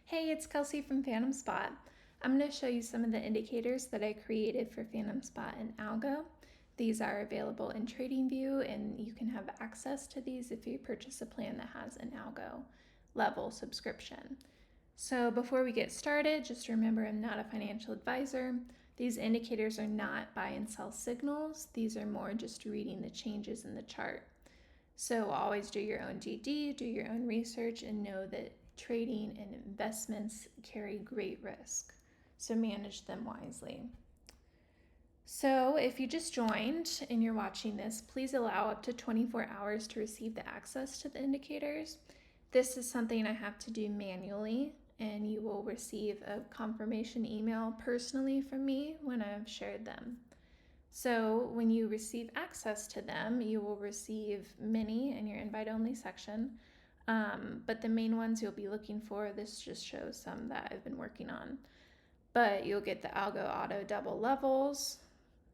Hey, it's Kelsey from Phantom Spot. I'm going to show you some of the indicators that I created for Phantom Spot and Algo. These are available in TradingView, and you can have access to these if you purchase a plan that has an Algo level subscription. So before we get started, just remember I'm not a financial advisor. These indicators are not buy and sell signals. These are more just reading the changes in the chart. So always do your own DD, do your own research, and know that trading and investments carry great risk. So manage them wisely. So if you just joined and you're watching this, please allow up to 24 hours to receive the access to the indicators. This is something I have to do manually, and you will receive a confirmation email personally from me when I've shared them. So when you receive access to them, you will receive many in your invite-only section. But the main ones you'll be looking for, this just shows some that I've been working on. But you'll get the Algo Auto double levels.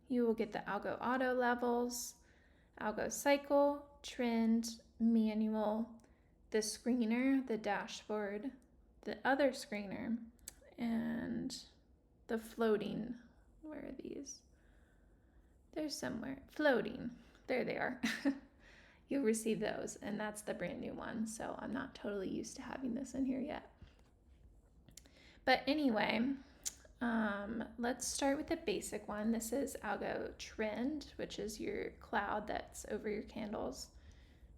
You will get the Algo Auto levels, Algo Cycle, Trend, Manual, the screener, the dashboard, the other screener, and the floating. Where are these? They're somewhere. Floating. There they are. You'll receive those, and that's the brand new one, so I'm not totally used to having this in here yet. But anyway, let's start with the basic one. This is Algo Trend, which is your cloud that's over your candles,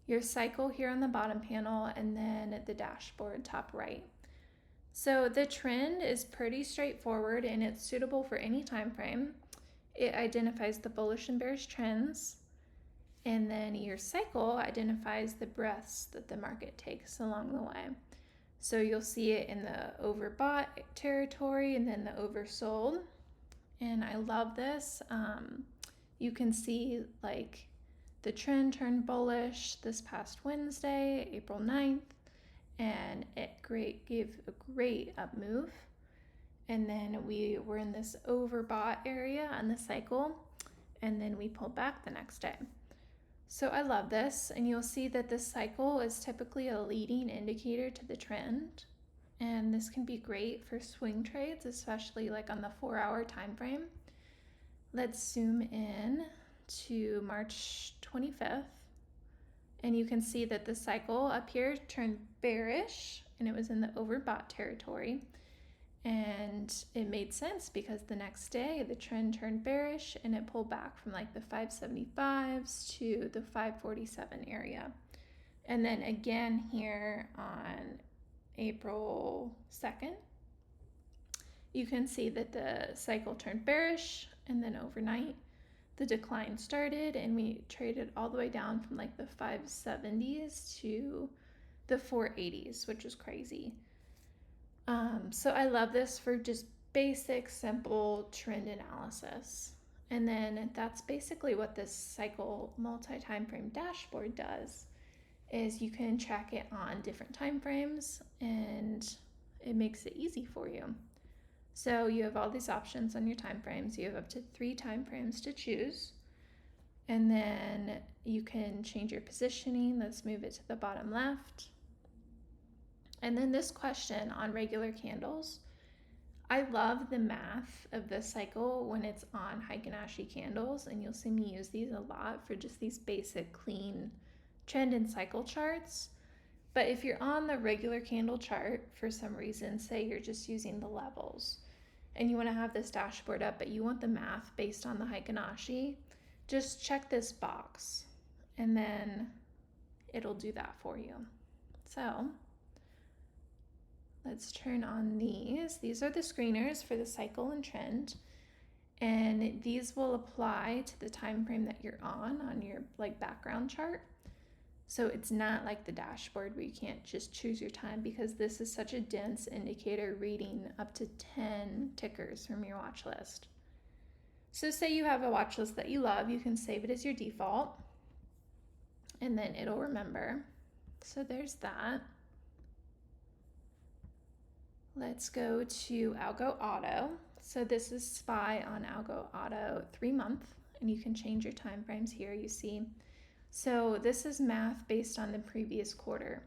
your cycle here on the bottom panel, and then the dashboard top right. So the trend is pretty straightforward, and it's suitable for any time frame. It identifies the bullish and bearish trends, and then your cycle identifies the breaths that the market takes along the way. So you'll see it in the overbought territory and then the oversold. And I love this. You can see like the trend turned bullish this past Wednesday, April 9th, and it gave a great up move. And then we were in this overbought area on the cycle, and then we pulled back the next day. So I love this, and you'll see that this cycle is typically a leading indicator to the trend, and this can be great for swing trades, especially like on the 4-hour time frame. Let's zoom in to March 25th, and you can see that the cycle up here turned bearish, and it was in the overbought territory. And it made sense because the next day the trend turned bearish and it pulled back from like the 575s to the 547 area. And then again here on April 2nd, you can see that the cycle turned bearish, and then overnight the decline started and we traded all the way down from like the 570s to the 480s, which is crazy. So I love this for just basic, simple trend analysis. And then that's basically what this cycle multi-time frame dashboard does, is you can track it on different time frames and it makes it easy for you. So you have all these options on your time frames. You have up to 3 time frames to choose. And then you can change your positioning. Let's move it to the bottom left. And then this question on regular candles, I love the math of the cycle when it's on Heikin-Ashi candles, and you'll see me use these a lot for just these basic clean trend and cycle charts. But if you're on the regular candle chart for some reason, say you're just using the levels and you want to have this dashboard up, but you want the math based on the Heikin-Ashi, just check this box and then it'll do that for you. So let's turn on these. These are the screeners for the cycle and trend, and these will apply to the time frame that you're on your like background chart. So it's not like the dashboard where you can't just choose your time, because this is such a dense indicator reading up to 10 tickers from your watch list. So say you have a watch list that you love, you can save it as your default and then it'll remember. So there's that. Let's go to Algo Auto. So this is SPY on Algo Auto 3-month, and you can change your time frames here, you see. So this is math based on the previous quarter.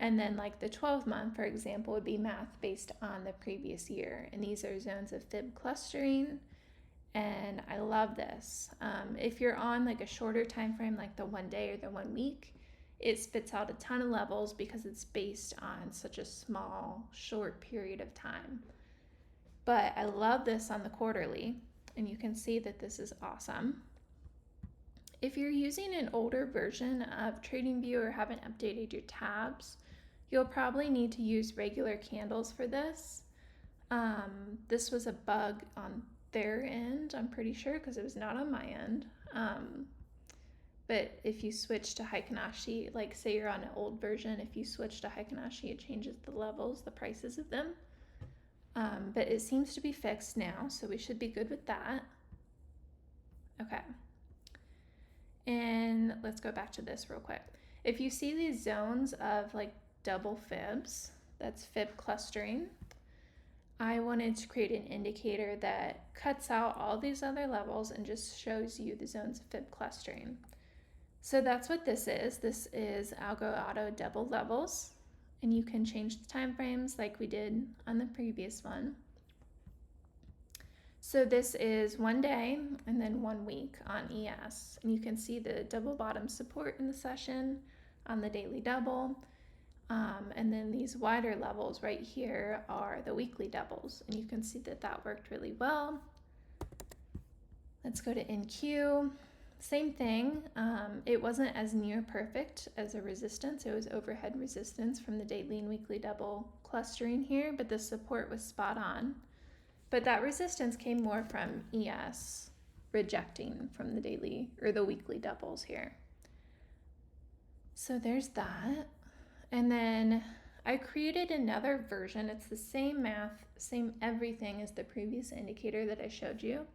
And then like the 12 month, for example, would be math based on the previous year. And these are zones of fib clustering. And I love this. If you're on like a shorter time frame, like the 1 day or the 1 week, it spits out a ton of levels because it's based on such a small, short period of time. But I love this on the quarterly, and you can see that this is awesome. If you're using an older version of TradingView or haven't updated your tabs, you'll probably need to use regular candles for this. This was a bug on their end, I'm pretty sure, because it was not on my end. But if you switch to Heikinashi, like say you're on an old version, if you switch to Heikinashi, it changes the levels, the prices of them. But it seems to be fixed now, so we should be good with that. Okay. And let's go back to this real quick. If you see these zones of like double fibs, that's fib clustering, I wanted to create an indicator that cuts out all these other levels and just shows you the zones of fib clustering. So that's what this is. This is Algo Auto double levels, and you can change the time frames like we did on the previous one. So this is 1 day and then 1 week on ES, and you can see the double bottom support in the session on the daily double. And then these wider levels right here are the weekly doubles, and you can see that that worked really well. Let's go to NQ. Same thing. It wasn't as near perfect as a resistance. It was overhead resistance from the daily and weekly double clustering here, but the support was spot on. But that resistance came more from ES rejecting from the daily or the weekly doubles here. So there's that. And then I created another version. It's the same math, same everything as the previous indicator that I showed you,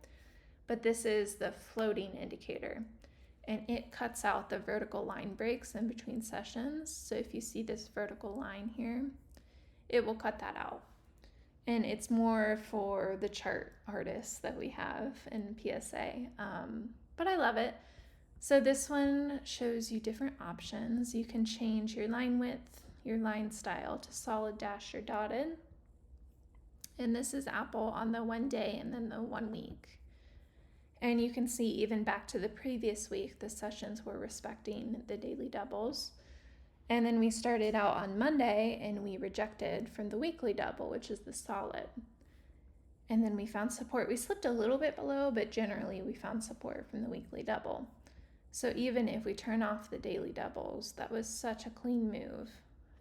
but this is the floating indicator, and it cuts out the vertical line breaks in between sessions. So if you see this vertical line here, it will cut that out. And it's more for the chart artists that we have in PSA, but I love it. So this one shows you different options. You can change your line width, your line style to solid, dashed, or dotted. And this is Apple on the 1 day and then the 1 week. And you can see even back to the previous week, the sessions were respecting the daily doubles. And then we started out on Monday and we rejected from the weekly double, which is the solid. And then we found support. We slipped a little bit below, but generally we found support from the weekly double. So even if we turn off the daily doubles, that was such a clean move.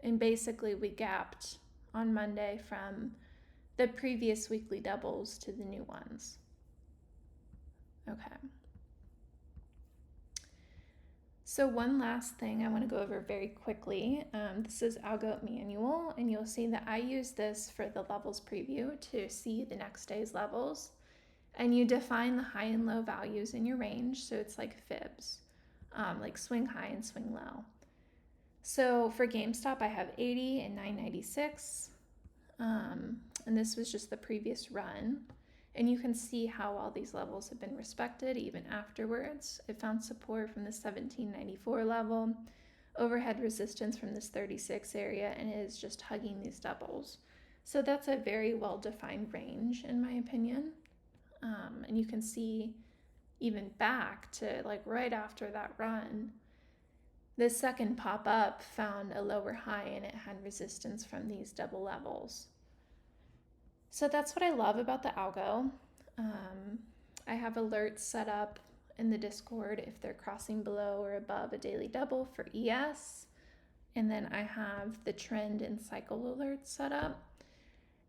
And basically we gapped on Monday from the previous weekly doubles to the new ones. Okay. So one last thing I want to go over very quickly. This is Algo Manual, and you'll see that I use this for the levels preview to see the next day's levels. And you define the high and low values in your range, so it's like fibs, like swing high and swing low. So for GameStop, I have 80 and 996, and this was just the previous run. And you can see how all these levels have been respected even afterwards. It found support from the 1794 level, overhead resistance from this 36 area, and it is just hugging these doubles. So that's a very well-defined range in my opinion. And you can see even back to like right after that run, the second pop up found a lower high and it had resistance from these double levels. So that's what I love about the Algo. I have alerts set up in the Discord if they're crossing below or above a daily double for ES. And then I have the trend and cycle alerts set up.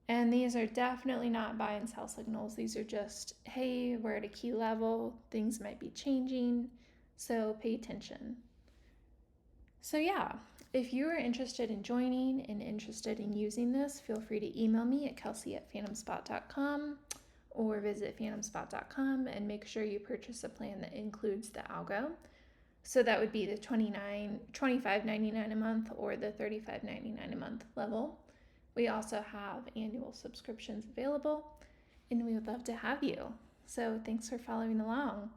And these are definitely not buy and sell signals. These are just, hey, we're at a key level, things might be changing, so pay attention. So yeah, if you are interested in joining and interested in using this, feel free to email me at kelsey@phantomspot.com or visit phantomspot.com and make sure you purchase a plan that includes the Algo. So that would be the $25.99 a month or the $35.99 a month level. We also have annual subscriptions available, and we would love to have you. So thanks for following along.